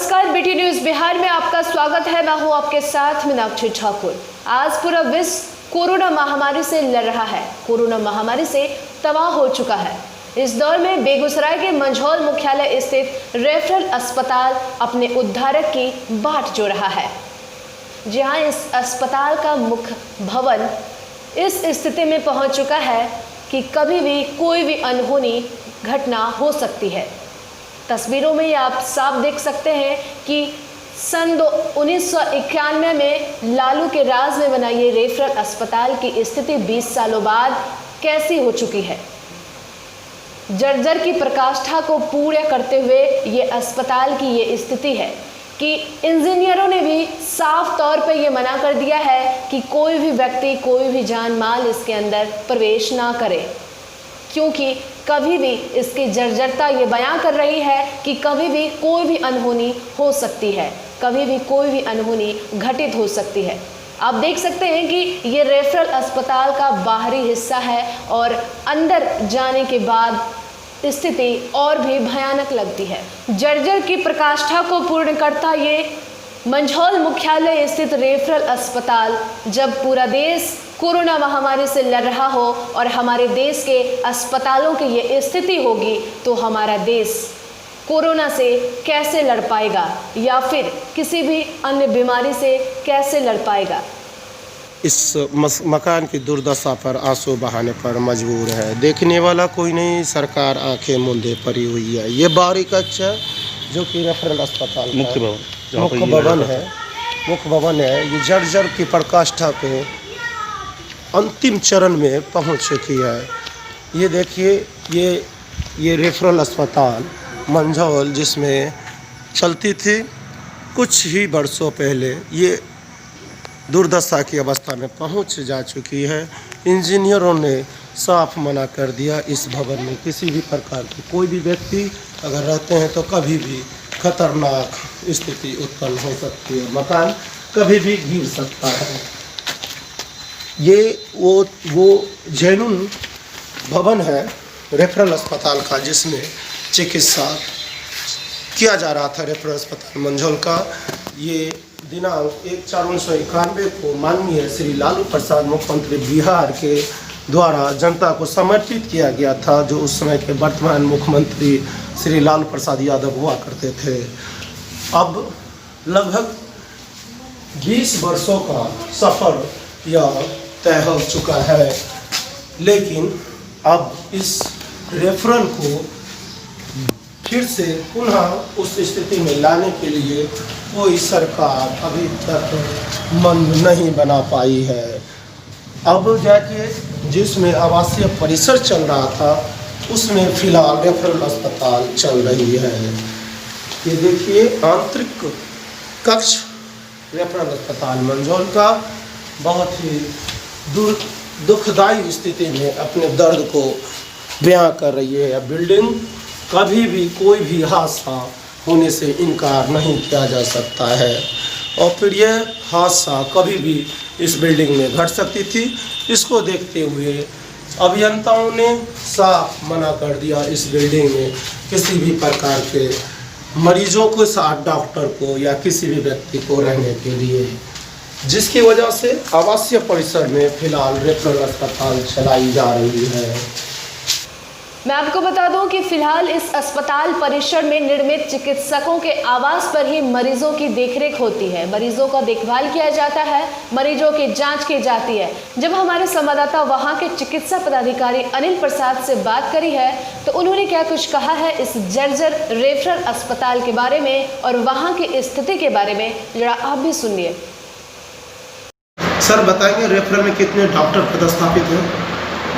नमस्कार, BT news Bihar में आपका स्वागत है। मैं हूं आपके साथ मीनाक्षी ठाकुर। आज पूरा विश्व कोरोना महामारी से लड़ रहा है। कोरोना महामारी से तबाह हो चुका है। इस दौर में बेगूसराय के मंझौल मुख्यालय स्थित रेफरल अस्पताल अपने उद्धारक की बाट जोड़ रहा है। जहां इस अस्पताल का मुख्य भवन इस स्थिति में पहुंच चुका है कि कभी भी कोई भी अनहोनी घटना हो सकती है। तस्वीरों में आप साफ देख सकते हैं कि सन 1991 में लालू के राज में बना ये रेफरल अस्पताल की स्थिति 20 सालों बाद कैसी हो चुकी है। जर्जर की प्रकाष्ठा को पूरा करते हुए ये अस्पताल की ये स्थिति है कि इंजीनियरों ने भी साफ तौर पे ये मना कर दिया है कि कोई भी व्यक्ति, कोई भी जान माल इसके अंदर प्रवेश ना करे, क्योंकि कभी भी इसकी जर्जरता ये बयां कर रही है कि कभी भी कोई भी अनहोनी हो सकती है, कभी भी कोई भी अनहोनी घटित हो सकती है। आप देख सकते हैं कि ये रेफरल अस्पताल का बाहरी हिस्सा है और अंदर जाने के बाद स्थिति और भी भयानक लगती है। जर्जर की प्रकाष्ठा को पूर्ण करता ये मंझौल मुख्यालय स्थित रेफरल अस्पताल जब पूरा देश कोरोना महामारी से लड़ रहा हो और हमारे देश के अस्पतालों की ये स्थिति होगी तो हमारा देश कोरोना से कैसे लड़ पाएगा या फिर किसी भी अन्य बीमारी से कैसे लड़ पाएगा। इस मकान की दुर्दशा पर आंसू बहाने पर मजबूर है। देखने वाला कोई नहीं, सरकार आंखें मूंदे पड़ी हुई है। ये बाहरी कक्ष है जो कि रेफरल अस्पताल मुख्य भवन है। ये जर्जर की प्रकाष्ठा पे अंतिम चरण में पहुंच चुकी है। ये देखिए, ये रेफरल अस्पताल मंझौल जिसमें चलती थी कुछ ही वर्षों पहले, ये दुर्दशा की अवस्था में पहुंच जा चुकी है। इंजीनियरों ने साफ मना कर दिया इस भवन में किसी भी प्रकार की कोई भी व्यक्ति अगर रहते हैं तो कभी भी खतरनाक स्थिति उत्पन्न हो सकती है। मकान कभी भी गिर सकता है। ये वो जैनुन भवन है रेफरल अस्पताल का जिसमें चिकित्सा किया जा रहा था। रेफरल अस्पताल मंझौल का ये दिनांक 1/4/1991 को माननीय श्री लालू प्रसाद मुख्यमंत्री बिहार के द्वारा जनता को समर्पित किया गया था, जो उस समय के वर्तमान मुख्यमंत्री श्री लालू प्रसाद यादव हुआ करते थे। अब लगभग 20 वर्षों का सफ़र यह तय हो चुका है, लेकिन अब इस रेफरल को फिर से पुनः उस स्थिति में लाने के लिए कोई सरकार अभी तक मन नहीं बना पाई है। अब जाके जिसमें आवासीय परिसर चल रहा था उसमें फिलहाल रेफरल अस्पताल चल रही है। ये देखिए आंतरिक कक्ष रेफरल अस्पताल मंझौल का बहुत ही दुखदायी स्थिति में अपने दर्द को बयां कर रही है। बिल्डिंग कभी भी कोई भी हादसा होने से इनकार नहीं किया जा सकता है और फिर यह हादसा कभी भी इस बिल्डिंग में घट सकती थी। इसको देखते हुए अभियंताओं ने साफ मना कर दिया इस बिल्डिंग में किसी भी प्रकार के मरीजों को साथ डॉक्टर को या किसी भी व्यक्ति को रहने के लिए, जिसकी वजह से आवासीय परिसर में फिलहाल रेफरल अस्पताल चलाई जा रही है। मैं आपको बता दूं कि फिलहाल इस अस्पताल परिसर में निर्मित चिकित्सकों के आवास पर ही मरीजों की देखरेख होती है, मरीजों का देखभाल किया जाता है, मरीजों की जांच की जाती है। जब हमारे संवाददाता वहां के चिकित्सा पदाधिकारी अनिल प्रसाद से बात करी है तो उन्होंने क्या कुछ कहा है इस जर्जर रेफरल अस्पताल के बारे में और वहाँ की स्थिति के बारे में, जरा आप भी सुनिए। सर बताएंगे रेफरल में कितने डॉक्टर पदस्थापित हैं?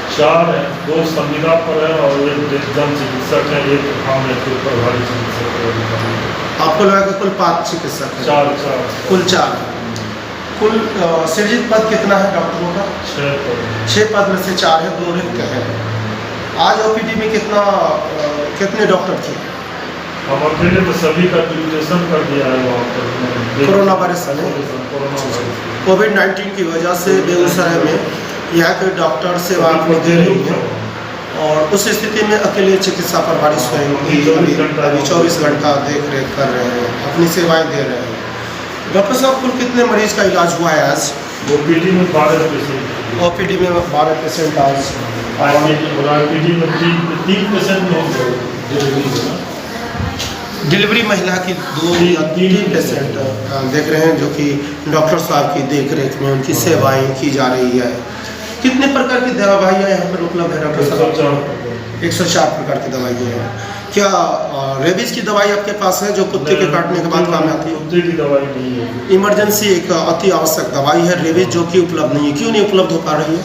4 हैं, 2 संविदा पर है और एक जन चिकित्सक है, एक हम प्रभारी चिकित्सक है। आपको लगा कि कुल 5 चिकित्सक हैं? 4 कुल 4। कुल सृजित पद कितना है डॉक्टरों का? 6 पद में से 4 है, 2 रिक्त हैं। आज ओपीडी में कितने डॉक्टर थे? हम अकेले तो सभी का ड्यूटेशन कर दिया है वहाँ पर। कोरोना वायरस कोविड-19 की वजह से बेगूसराय में यहाँ के डॉक्टर सेवा को दे रही हैं और उस स्थिति में अकेले चिकित्सा प्रभारी स्वयं भी अभी 24 घंटा देख रेख कर रहे हैं, अपनी सेवाएं दे रहे हैं। डॉक्टर साहब, कुल कितने मरीज का इलाज हुआ है आज? ओपीडी में 12 पेशेंट, ओपीडी में 12 पेशेंट आज, आईपीडी में 3 पेशेंट हो डिलीवरी महिला की 2 या 3 पेशेंट देख रहे हैं, जो कि डॉक्टर साहब की देख रेख में उनकी सेवाएं की जा रही है। कितने प्रकार की दवाइयाँ यहाँ पर उपलब्ध है डॉक्टर साहब? 104 प्रकार की दवाइयाँ हैं। क्या रेबीज की दवाई आपके पास है जो कुत्ते के काटने के बाद काम आती है? कुत्ते की दवाई नहीं है। इमरजेंसी एक अति आवश्यक दवाई है रेबीज, जो कि उपलब्ध नहीं है। क्यों नहीं उपलब्ध हो पा रही है?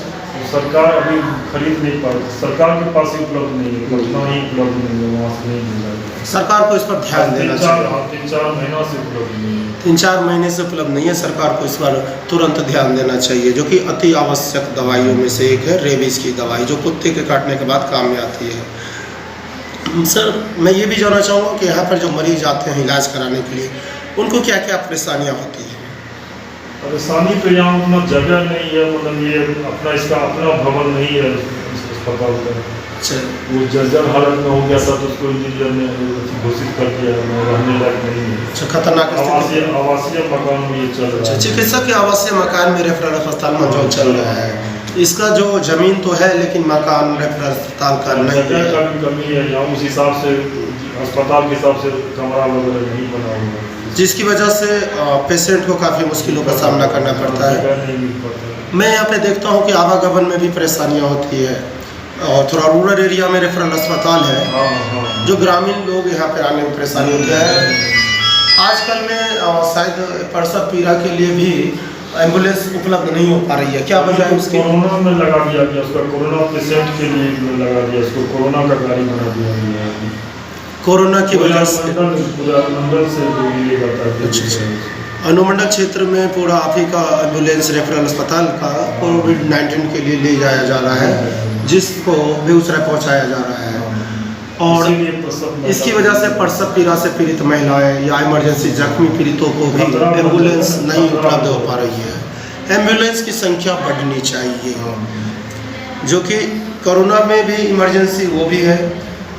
सरकार अभी खरीद नहीं पा रही, सरकार के पास ही उपलब्ध नहीं है, पटना ही उपलब्ध नहीं है, वहाँ से नहीं मिल रहा है। सरकार को इस पर ध्यान देना चाहिए। 3-4 महीना से उपलब्ध नहीं है। 3-4 महीने से उपलब्ध नहीं है, सरकार को इस पर तुरंत ध्यान देना चाहिए, जो कि अति आवश्यक दवाइयों में से एक है रेबीज की दवाई, जो कुत्ते के काटने के बाद काम में आती है। सर, मैं ये भी जानना चाहूँगा कि यहाँ पर जो मरीज आते हैं इलाज कराने के लिए, उनको क्या क्या परेशानियाँ होती हैं? परेशानी तो यहाँ उतना जगह नहीं है, मतलब ये अपना इसका अपना भवन नहीं है अस्पताल का। अच्छा, वो जर्जर हालत में हो गया था तो उसको इंजीनियर ने घोषित कर दिया रहने लायक नहीं है। अच्छा, खतरनाक स्थिति। आवासीय मकान में ये चल रहा है। चिकित्सक के आवासीय मकान में रेफरल अस्पताल मंजूर चल रहा है। इसका जो जमीन तो है, लेकिन मकान रेफरल अस्पताल का नहीं है। जगह का भी कमी है यहाँ, उस हिसाब से अस्पताल के हिसाब से कमरा वगैरह नहीं बना हुआ, जिसकी वजह से पेशेंट को काफ़ी मुश्किलों का सामना करना पड़ता है। मैं यहाँ पे देखता हूँ कि आवागमन में भी परेशानियाँ होती है, और थोड़ा रूरल एरिया में रेफरल अस्पताल है, जो ग्रामीण लोग यहाँ पे आने में परेशानी होती है। आजकल में शायद प्रसव पीड़ा के लिए भी एम्बुलेंस उपलब्ध नहीं हो पा रही है। क्या वजह है उसकी? कोरोना में लगा दिया गया उसका, कोरोना पेशेंट के लिए लगा दिया उसको, कोरोना का गाड़ी बना दिया गया है। कोरोना की वजह से पूरा मंडल से मिलेगा। अच्छा, अनुमंडल क्षेत्र में पूरा आप ही का एम्बुलेंस रेफरल अस्पताल का कोविड-19 के लिए ले जाया जा रहा है, जिसको बेगूसराय पहुंचाया जा रहा है। और इसकी वजह से प्रसव पीड़ा से पीड़ित महिलाएं या इमरजेंसी जख्मी पीड़ितों को भी एम्बुलेंस नहीं उपलब्ध हो पा रही है। एम्बुलेंस की संख्या बढ़नी चाहिए, जो कि कोरोना में भी इमरजेंसी वो भी है।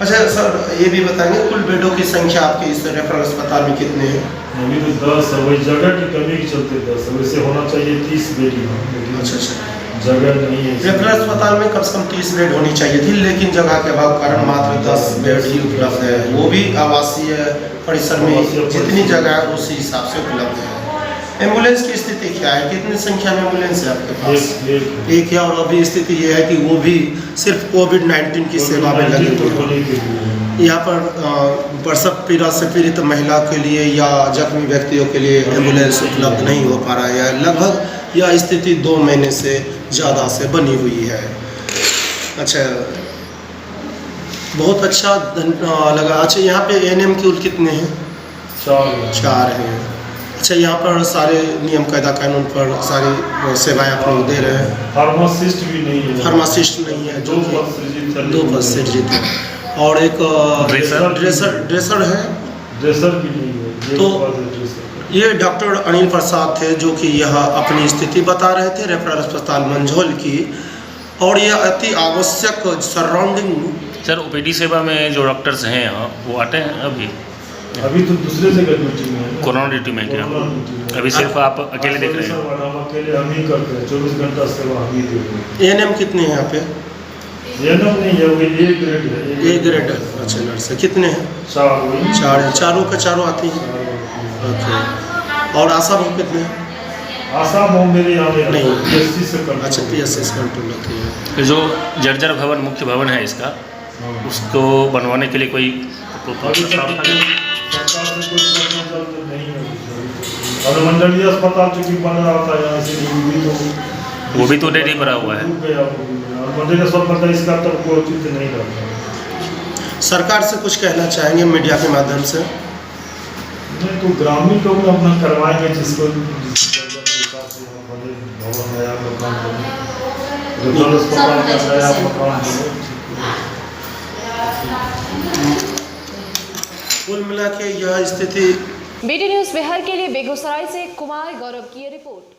अच्छा सर, ये भी बताएंगे कुल बेडों की संख्या आपके इस रेफरल अस्पताल में कितने हैं? अभी तो 10 है, वही जगह की कमी के चलते 10 है, वैसे होना चाहिए 30 बेड ही। अच्छा, जगह नहीं है। रेफरल अस्पताल में कम से कम 30 बेड होनी चाहिए थी, लेकिन जगह के अभाव कारण मात्र 10 बेड ही उपलब्ध है, वो भी आवासीय परिसर में जितनी जगह है उसी हिसाब से उपलब्ध है। एम्बुलेंस की स्थिति क्या है? कितनी संख्या में एम्बुलेंस है आपके पास? एक है, और अभी स्थिति ये है कि वो भी सिर्फ कोविड-19 की सेवा में लगी हुई है। यहाँ पर प्रसव पीड़ा से पीड़ित महिला के लिए या जख्मी व्यक्तियों के लिए एम्बुलेंस उपलब्ध नहीं हो पा रहा है। लगभग यह स्थिति 2 महीने से ज़्यादा से बनी हुई है। अच्छा, बहुत अच्छा लगा। अच्छा, यहाँ पे एएनएम की कुल कितने हैं? 4 हैं। अच्छा, यहाँ पर सारे नियम कायदा कानून पर सारी सेवाएं आप लोग दे रहे हैं? फार्मासिस्ट भी नहीं है। फार्मासिस्ट नहीं है, जो 2 पद सृजित है, और एक ड्रेसर है। ड्रेसर भी नहीं है। तो ये डॉक्टर अनिल प्रसाद थे, जो कि यह अपनी स्थिति बता रहे थे रेफरल अस्पताल मंझोल की, और यह अति आवश्यक सराउंडिंग। सर, ओपीडी सेवा में जो डॉक्टर्स हैं यहाँ, वो आते हैं अभी तो दूसरे जगह ड्यूटी में है। कोरोना ड्यूटी में क्या अभी सिर्फ आप अकेले देख रहे हैं? हम अकेले हम ही करते हैं, 24 घंटा सेवा हम ही देते हैं। एएनएम कितने हैं यहाँ पे? एएनएम नहीं है, वो A ग्रेड है। A ग्रेड है। अच्छा, नर्स कितने हैं? 4 हैं। चारों के चारों आती हैं। ओके, और आशा बहु कितने हैं? आशा बहु मेरे यहाँ नहीं, PSC से कंट्रोल। अच्छा, PSC से कंट्रोल होती है। जो जर्जर भवन मुख्य भवन है इसका, उसको बनवाने के लिए कोई सरकार से कोई प्रपोजल नहीं है। अनुमंडलीय अस्पताल चूँकि बन रहा था यहाँ से, वो भी तो डेरी भरा हुआ है। अनुमंडलीय अस्पताल इसका तब कोई चिंता नहीं करता। सरकार से कुछ कहना चाहेंगे मीडिया के माध्यम से? नहीं, तो ग्रामीण लोग अपना करवाएंगे, जिसको भवन नया मकान बने, अस्पताल का नया मकान बने। कुल मिला के यह स्थिति। बीटी न्यूज़ बिहार के लिए बेगूसराय से कुमार गौरव की रिपोर्ट।